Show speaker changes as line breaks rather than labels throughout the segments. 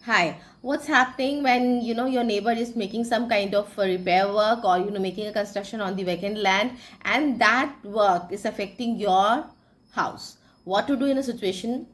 Hi, what's happening when your neighbor is making some kind of repair work, or making a construction on the vacant land, and that work is affecting your house? What to do in a situation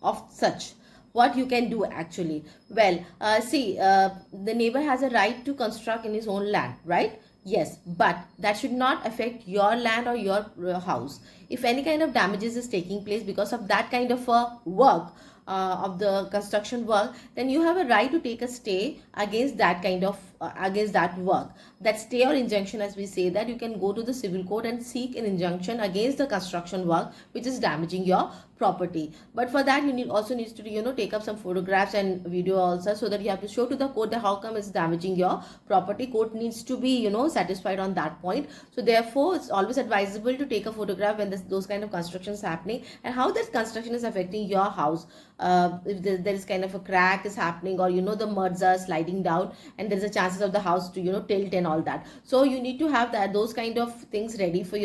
of such? What you can do actually? Well, see, the neighbor has a right to construct in his own land, right? Yes, but that should not affect your land or your house. If any kind of damages is taking place because of that kind of work, of the construction work, then you have a right to take a stay against that kind of against that work. That stay or injunction, as we say, that you can go to the civil court and seek an injunction against the construction work which is damaging your property. But for that, you also needs to take up some photographs and video also, so that you have to show to the court that how come it's damaging your property. Court needs to be satisfied on that point. So therefore, it's always advisable to take a photograph when those kind of constructions happening, and how that construction is affecting your house. If there is kind of a crack is happening, or the muds are sliding down, and there's a chances of the house to tilt and all that. So you need to have those kind of things ready for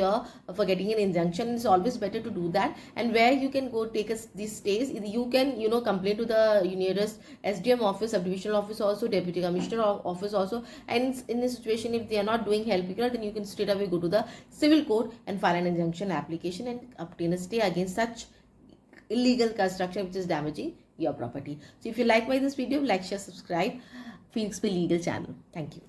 for getting an injunction. It's always better to do that. And where you can go take these stays, you can complain to the nearest SDM office, subdivisional office also, deputy commissioner office also. And in this situation, if they are not doing help, then you can straight away go to the civil court and file an injunction application and obtain a stay against such illegal construction which is damaging your property. So if you like this video, like, share, subscribe Phoenix Bay Legal channel. Thank you.